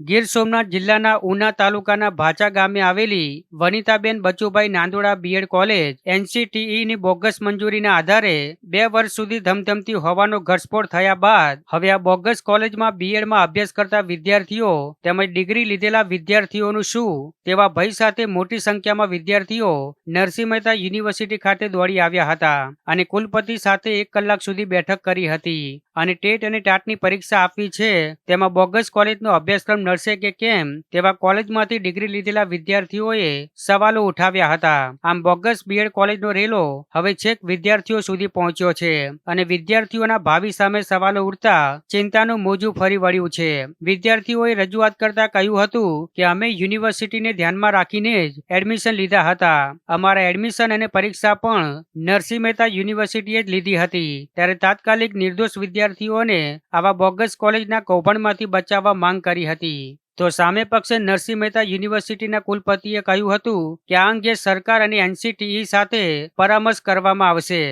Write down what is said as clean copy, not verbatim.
ગીર સોમનાથ જિલ્લાના ઉના તાલુકાના ભાચા ગામે આવેલી વનિતાબેન બચુભાઈ નાંદોડા બીએડ કોલેજ એનસીટીઈની બોગસ મંજૂરીના આધારે 2 વર્ષ સુધી ધમધમતી હોવાનો ઘટસ્ફોટ થયા બાદ હવે આ બોગસ કોલેજમાં બીએડમાં અભ્યાસ કરતા વિદ્યાર્થીઓ તેમજ ડિગ્રી લીધેલા વિદ્યાર્થીઓનું શું તેવા ભય સાથે મોટી સંખ્યામાં વિદ્યાર્થીઓ નરસિંહ મહેતા યુનિવર્સિટી ખાતે દોડી આવ્યા હતા અને કુલપતિ સાથે 1 કલાક સુધી બેઠક કરી હતી અને ટેટ અને ટાટની પરીક્ષા આપવી છે તેમાં બોગસ કોલેજનો અભ્યાસક્રમ નડશે કે કેમ તેવા કોલેજમાંથી ડિગ્રી લીધેલા વિદ્યાર્થીઓએ સવાલો ઉઠાવ્યા હતા। આમ બોગસ બીએડ કોલેજનો રેલો હવે છેક વિદ્યાર્થીઓ સુધી પહોંચ્યો છે અને વિદ્યાર્થીઓના ભાવિ સામે સવાલો ઉઠતા ચિંતાનું મોજું ફરી વળ્યું છે। વિદ્યાર્થીઓએ રજૂઆત કરતા કહ્યું હતું કે અમે યુનિવર્સિટીને ધ્યાનમાં રાખીને જ એડમિશન લીધા હતા। અમારા એડમિશન અને પરીક્ષા પણ નરસિંહ મહેતા યુનિવર્સિટીએ જ લીધી હતી, ત્યારે તાત્કાલિક નિર્દોષ વિદ્યાર્થીઓને આવા બોગસ કોલેજના કૌભાંડમાંથી બચાવવા માંગ કરી હતી। તો સામે પક્ષે નરસિંહ મહેતા યુનિવર્સિટીના કુલપતિએ કહ્યું હતું કે આ અંગે સરકાર અને એનસીટીઈ સાથે પરામર્શ કરવામાં આવશે।